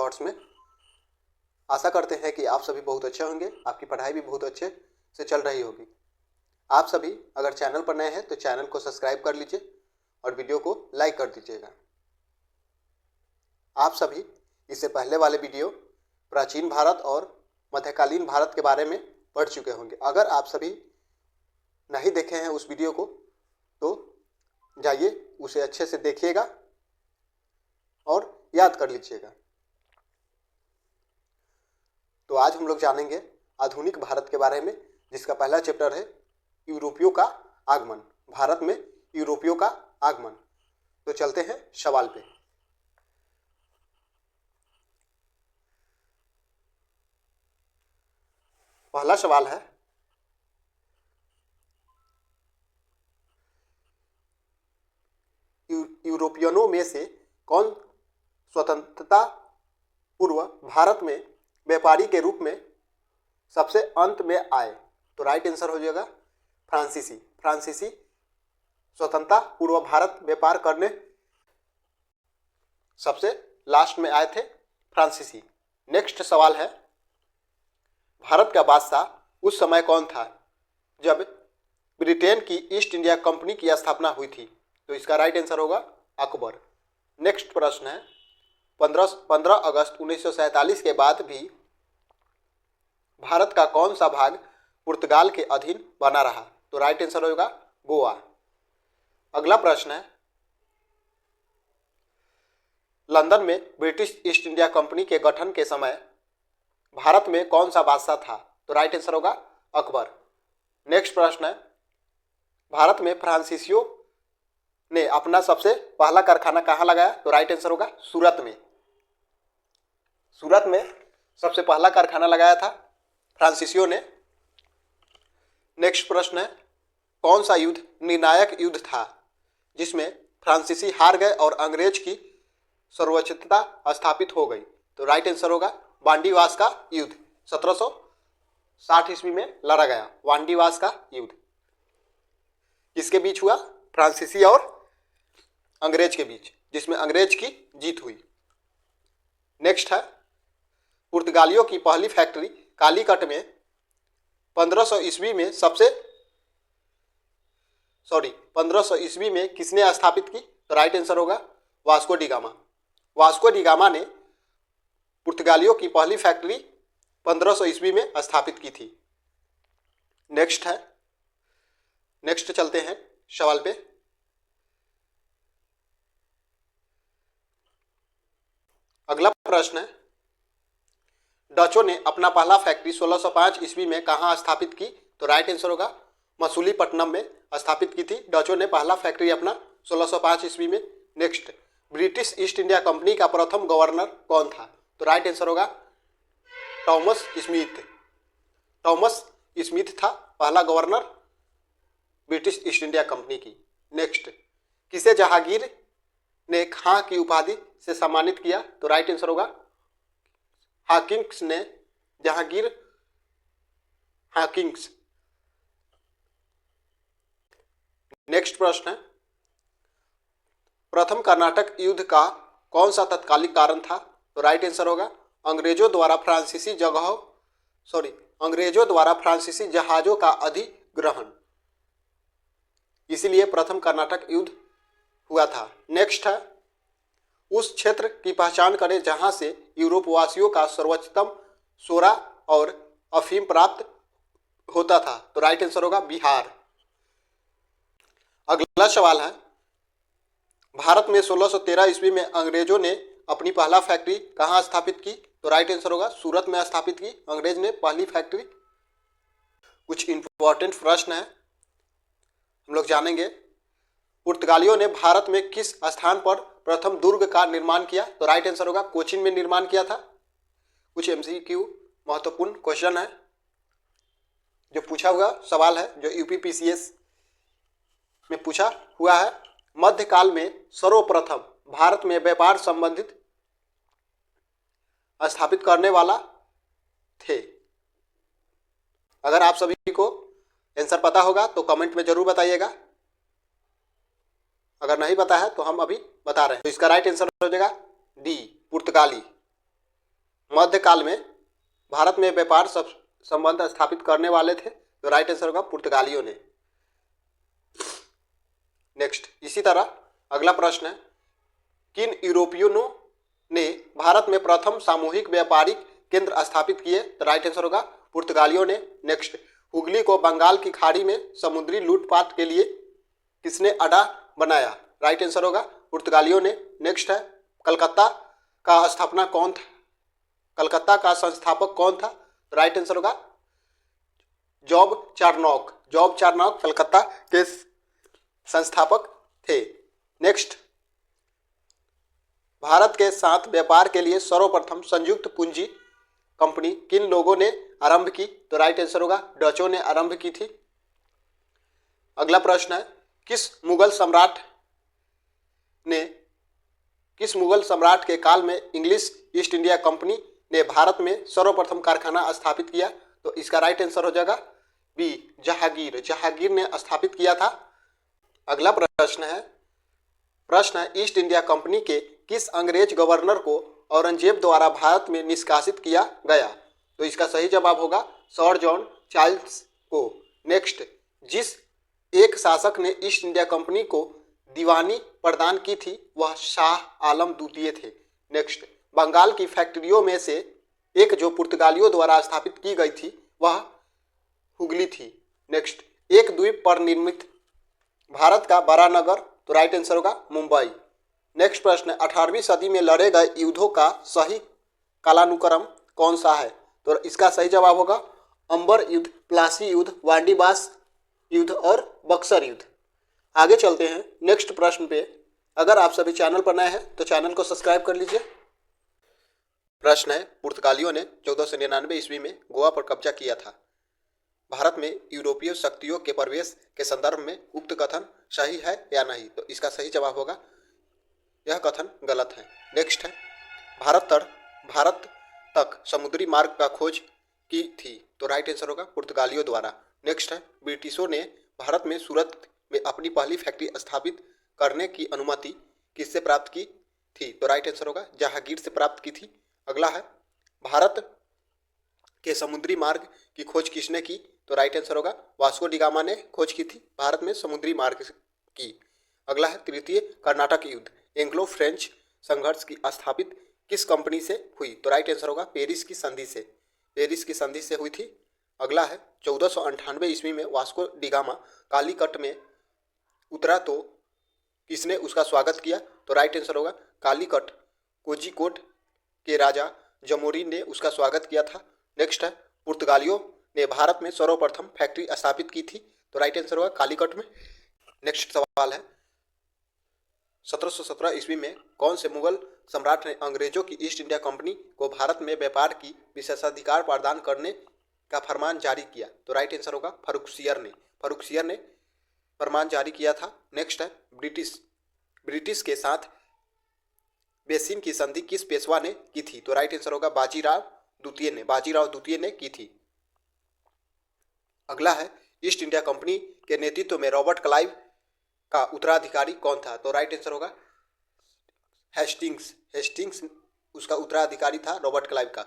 Shorts में। आशा करते हैं कि आप सभी बहुत अच्छे होंगे, आपकी पढ़ाई भी बहुत अच्छे से चल रही होगी। आप सभी अगर चैनल पर नए हैं तो चैनल को सब्सक्राइब कर लीजिए और वीडियो को लाइक कर दीजिएगा। आप सभी इससे पहले वाले वीडियो प्राचीन भारत और मध्यकालीन भारत के बारे में पढ़ चुके होंगे। अगर आप सभी नहीं देखे हैं उस वीडियो को तो जाइए उसे अच्छे से देखिएगा और याद कर लीजिएगा। तो आज हम लोग जानेंगे आधुनिक भारत के बारे में, जिसका पहला चैप्टर है यूरोपियों का आगमन। भारत में यूरोपियों का आगमन। तो चलते हैं सवाल पे। पहला सवाल है, यूरोपियनों में से कौन स्वतंत्रता पूर्व भारत में व्यापारी के रूप में सबसे अंत में आए? तो राइट आंसर हो जाएगा फ्रांसीसी। फ्रांसीसी स्वतंत्रता पूर्व भारत व्यापार करने सबसे लास्ट में आए थे, फ्रांसीसी। नेक्स्ट सवाल है, भारत का बादशाह उस समय कौन था जब ब्रिटेन की ईस्ट इंडिया कंपनी की स्थापना हुई थी? तो इसका राइट आंसर होगा अकबर। नेक्स्ट प्रश्न है, 15 अगस्त 1947 के बाद भी भारत का कौन सा भाग पुर्तगाल के अधीन बना रहा? तो राइट आंसर होगा गोवा। अगला प्रश्न है, लंदन में ब्रिटिश ईस्ट इंडिया कंपनी के गठन के समय भारत में कौन सा बादशाह था? तो राइट आंसर होगा अकबर। नेक्स्ट प्रश्न है, भारत में फ्रांसीसियों ने अपना सबसे पहला कारखाना कहाँ लगाया? तो राइट आंसर होगा सूरत में। सूरत में सबसे पहला कारखाना लगाया था फ्रांसीसियों ने। नेक्स्ट प्रश्न है, कौन सा युद्ध निर्णायक युद्ध था जिसमें फ्रांसीसी हार गए और अंग्रेज की सर्वोच्चता स्थापित हो गई? तो राइट आंसर होगा वांडीवास का युद्ध। 1760 ईस्वी में लड़ा गया वांडीवास का युद्ध। किसके बीच हुआ? फ्रांसीसी और अंग्रेज के बीच, जिसमें अंग्रेज की जीत हुई। नेक्स्ट है, पुर्तगालियों की पहली फैक्ट्री कालीकट में 1500 ईस्वी में किसने स्थापित की? तो राइट आंसर होगा Vasco D gamma. Vasco D gamma ने पुर्तगालियों की पहली फैक्ट्री 1500 ईस्वी में स्थापित की थी। नेक्स्ट चलते हैं सवाल पे। अगला प्रश्न है, डचों ने अपना पहला फैक्ट्री 1605 ईस्वी में कहाँ स्थापित की? तो राइट आंसर होगा मसूलीपट्टनम में स्थापित की थी डचों ने पहला फैक्ट्री अपना 1605 ईस्वी में। Next, British east India company का प्रथम गवर्नर कौन था? तो राइट आंसर होगा थॉमस स्मिथ। थॉमस स्मिथ था पहला governor British east India company की। नेक्स्ट, किसे जहांगीर ने खां की उपाधि से सम्मानित किया? तो राइट आंसर होगा हाकिंग्स ने जहांगीर हाकिंग्स। नेक्स्ट प्रश्न है, प्रथम कर्नाटक युद्ध का कौन सा तत्कालिक कारण था? तो राइट आंसर होगा अंग्रेजों द्वारा फ्रांसीसी जहाजों का अधिग्रहण, इसीलिए प्रथम कर्नाटक युद्ध हुआ था। नेक्स्ट है, उस क्षेत्र की पहचान करें जहां से यूरोपवासियों का सर्वोच्चतम सोरा और अफीम प्राप्त होता था। तो राइट आंसर होगा बिहार। अगला सवाल है, भारत में 1613 ईस्वी में अंग्रेजों ने अपनी पहला फैक्ट्री कहाँ स्थापित की? तो राइट आंसर होगा सूरत में स्थापित की अंग्रेज ने पहली फैक्ट्री। कुछ इंपॉर्टेंट प्रश्न है हम लोग जानेंगे। पुर्तगालियों ने भारत में किस स्थान पर प्रथम दुर्ग का निर्माण किया? तो राइट आंसर होगा कोचीन में निर्माण किया था। कुछ एमसीक्यू महत्वपूर्ण क्वेश्चन है जो पूछा हुआ सवाल है, जो यूपीपीसीएस में पूछा हुआ है। मध्यकाल में सर्वप्रथम भारत में व्यापार संबंधित स्थापित करने वाला थे? अगर आप सभी को आंसर पता होगा तो कमेंट में जरूर बताइएगा। अगर नहीं पता है तो हम अभी बता रहे हैं। तो इसका राइट आंसर हो जाएगा डी, पुर्तगाली। मध्यकाल में भारत में व्यापार संबंध स्थापित करने वाले थे? तो राइट आंसर होगा पुर्तगालियों ने। नेक्स्ट, इसी तरह अगला प्रश्न है, किन यूरोपियनों ने भारत में प्रथम सामूहिक व्यापारिक केंद्र स्थापित किए? तो राइट आंसर होगा पुर्तगालियों ने। नेक्स्ट, हुगली को बंगाल की खाड़ी में समुद्री लूटपाट के लिए किसने अड्डा बनाया? राइट आंसर होगा पुर्तगालियों ने। नेक्स्ट है, कलकत्ता का स्थापना कौन था? कलकत्ता का संस्थापक कौन था? राइट आंसर होगा job Charnock. Job Charnock Calcutta के संस्थापक थे। नेक्स्ट, भारत के साथ व्यापार के लिए सर्वप्रथम संयुक्त पूंजी कंपनी किन लोगों ने आरंभ की? तो राइट आंसर होगा डचों ने आरंभ की थी। अगला प्रश्न है, किस मुगल सम्राट के काल में इंग्लिश ईस्ट इंडिया कंपनी ने भारत में सर्वप्रथम कारखाना स्थापित किया? तो इसका राइट आंसर हो जाएगा बी, जहांगीर। जहांगीर ने स्थापित किया था। अगला प्रश्न है ईस्ट इंडिया कंपनी के किस अंग्रेज गवर्नर को औरंगजेब द्वारा भारत में निष्कासित किया गया? तो इसका सही जवाब होगा सर जॉन चार्ल्स को। नेक्स्ट, जिस एक शासक ने ईस्ट इंडिया कंपनी को दीवानी प्रदान की थी वह शाह आलम द्वितीय थे। नेक्स्ट, बंगाल की फैक्ट्रियों में से एक जो पुर्तगालियों द्वारा स्थापित की गई थी वह हुगली थी। नेक्स्ट, एक द्वीप पर निर्मित भारत का बड़ा नगर? तो राइट आंसर होगा मुंबई। नेक्स्ट प्रश्न, 18वीं सदी में लड़े गए युद्धों का सही कालानुक्रम कौन सा है? तो इसका सही जवाब होगा अंबर युद्ध, प्लासी युद्ध, वांडीबास युद्ध और बक्सर युद्ध। आगे चलते हैं नेक्स्ट प्रश्न पे। अगर आप सभी चैनल पर नए हैं तो चैनल को सब्सक्राइब कर लीजिए। प्रश्न है, पुर्तगालियों ने 1499 ईस्वी में गोवा पर कब्जा किया था। भारत में यूरोपीय शक्तियों के प्रवेश के संदर्भ में उक्त कथन सही है या नहीं? तो इसका सही जवाब होगा यह कथन गलत है। नेक्स्ट है, भारत तक समुद्री मार्ग का खोज की थी? तो राइट आंसर होगा पुर्तगालियों द्वारा। नेक्स्ट है, ब्रिटिशों ने भारत में सूरत में अपनी पहली फैक्ट्री स्थापित करने की अनुमति किससे प्राप्त की थी? तो राइट आंसर होगा जहांगीर से प्राप्त की थी। अगला है, भारत के समुद्री मार्ग की खोज किसने की? तो राइट आंसर होगा वास्को डी गामा ने खोज की थी भारत में समुद्री मार्ग की। अगला है, तृतीय कर्नाटक युद्ध एंग्लो फ्रेंच संघर्ष की स्थापित किस कंपनी से हुई? तो राइट आंसर होगा पेरिस की संधि से। पेरिस की संधि से हुई थी। अगला है, 1498 ईस्वी में वास्को डी गामा कालीकट में उतरा तो किसने उसका स्वागत किया? तो राइट आंसर होगा कालीकट कोझिकोड के राजा जमोरी ने उसका स्वागत किया था। नेक्स्ट है, पुर्तगालियों ने भारत में सर्वप्रथम फैक्ट्री स्थापित की थी? तो राइट आंसर होगा कालीकट में। नेक्स्ट सवाल है, 1717 ईस्वी में कौन से मुगल सम्राट ने अंग्रेजों की ईस्ट इंडिया कंपनी को भारत में व्यापार की विशेषाधिकार प्रदान करने का फरमान जारी किया? तो राइट आंसर होगा फर्रुखसियर ने फरमान जारी किया था। नेक्स्ट है, ब्रिटिश के साथ बेसिन की संधि किस पेशवा ने की थी? तो राइट आंसर होगा बाजीराव द्वितीय ने की थी। अगला है, ईस्ट इंडिया कंपनी के नेतृत्व में रॉबर्ट क्लाइव का उत्तराधिकारी कौन था? तो राइट आंसर होगा हेस्टिंग्स उसका उत्तराधिकारी था रॉबर्ट क्लाइव का।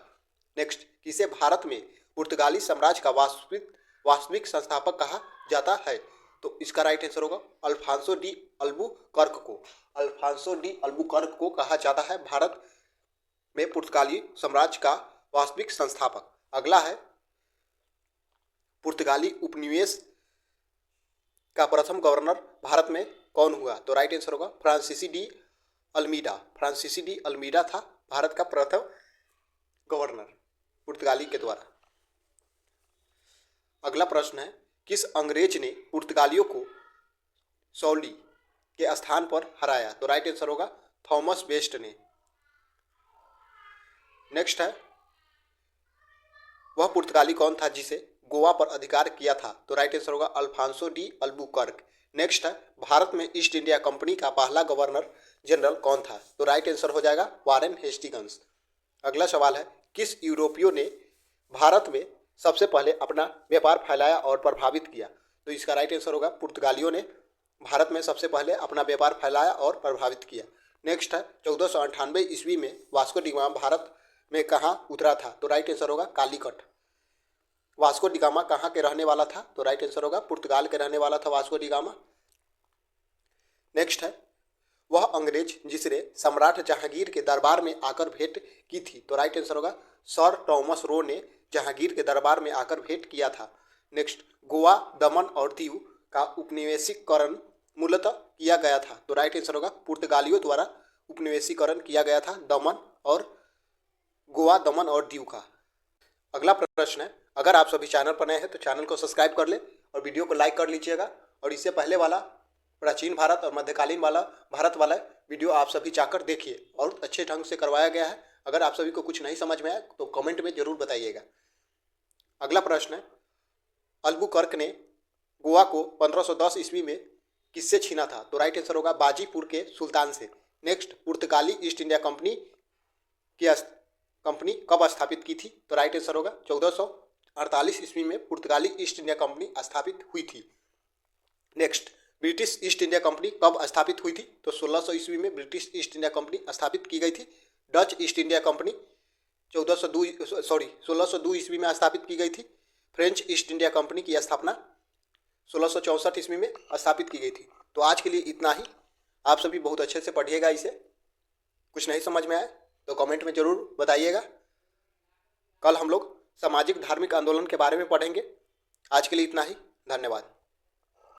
नेक्स्ट, किसे भारत में पुर्तगाली साम्राज्य का वास्तविक संस्थापक कहा जाता है? तो इसका राइट आंसर होगा अल्फांसो डी अल्बुकर्क को कहा जाता है भारत में पुर्तगाली साम्राज्य का वास्तविक संस्थापक। अगला है, पुर्तगाली उपनिवेश का प्रथम गवर्नर भारत में कौन हुआ? तो राइट आंसर होगा फ्रांसीसी डी अल्मीडा था भारत का प्रथम गवर्नर पुर्तगाली के द्वारा। अगला प्रश्न है, किस अंग्रेज ने पुर्तगालियों को सौली के स्थान पर हराया? तो राइट आंसर होगा थॉमस बेस्ट ने। नेक्स्ट है, वह पुर्तगाली कौन था जिसे गोवा पर अधिकार किया था? तो राइट आंसर होगा अल्फांसो डी अल्बुकर्क। नेक्स्ट है, भारत में ईस्ट इंडिया कंपनी का पहला गवर्नर जनरल कौन था? तो राइट आंसर हो जाएगा वारेन हेस्टिंग्स। अगला सवाल है, किस यूरोपियों ने भारत में सबसे पहले अपना व्यापार फैलाया और प्रभावित किया? तो इसका राइट आंसर होगा पुर्तगालियों ने भारत में सबसे पहले अपना व्यापार फैलाया और प्रभावित किया। नेक्स्ट है, 1498 ईस्वी में वास्को डी गामा भारत में कहाँ उतरा था? तो राइट आंसर होगा कालीकट। वास्को डी गामा कहाँ के रहने वाला था? तो राइट आंसर होगा पुर्तगाल के रहने वाला था वास्को डी गामा। नेक्स्ट है, वह अंग्रेज जिसने सम्राट जहांगीर के दरबार में आकर भेंट की थी? तो राइट आंसर होगा सर टॉमस रो ने जहांगीर के दरबार में आकर भेंट किया था। नेक्स्ट, गोवा, दमन और दीव का उपनिवेशीकरण मूलतः किया गया था? तो राइट आंसर होगा पुर्तगालियों द्वारा उपनिवेशीकरण किया गया था दमन और गोवा, दमन और दीव का। अगला प्रश्न है, अगर आप सभी चैनल पर नए हैं तो चैनल को सब्सक्राइब कर ले और वीडियो को लाइक कर लीजिएगा। और इससे पहले वाला प्राचीन भारत और मध्यकालीन वाला भारत वाला वीडियो आप सभी जाकर देखिए और अच्छे ढंग से करवाया गया है। अगर आप सभी को कुछ नहीं समझ में आया तो कमेंट में जरूर बताइएगा। अगला प्रश्न है, अल्बुकर्क ने गोवा को 1510 ईस्वी में किससे छीना था? तो राइट आंसर होगा बाजीपुर के सुल्तान से। नेक्स्ट, पुर्तगाली ईस्ट इंडिया कंपनी कब स्थापित की थी? तो राइट आंसर होगा 1448 ईस्वी में पुर्तगाली ईस्ट इंडिया कंपनी स्थापित हुई थी। Next, British east India company कब स्थापित हुई थी? तो 1600 ईस्वी में ब्रिटिश ईस्ट इंडिया कंपनी स्थापित की गई थी। डच ईस्ट इंडिया कंपनी 1602 ईस्वी में स्थापित की गई थी। फ्रेंच ईस्ट इंडिया कंपनी की स्थापना 1664 ईस्वी में स्थापित की गई थी। तो आज के लिए इतना ही। आप सभी बहुत अच्छे से पढ़िएगा इसे। कुछ नहीं समझ में आए तो कमेंट में ज़रूर बताइएगा। कल हम लोग सामाजिक धार्मिक आंदोलन के बारे में पढ़ेंगे। आज के लिए इतना ही। धन्यवाद।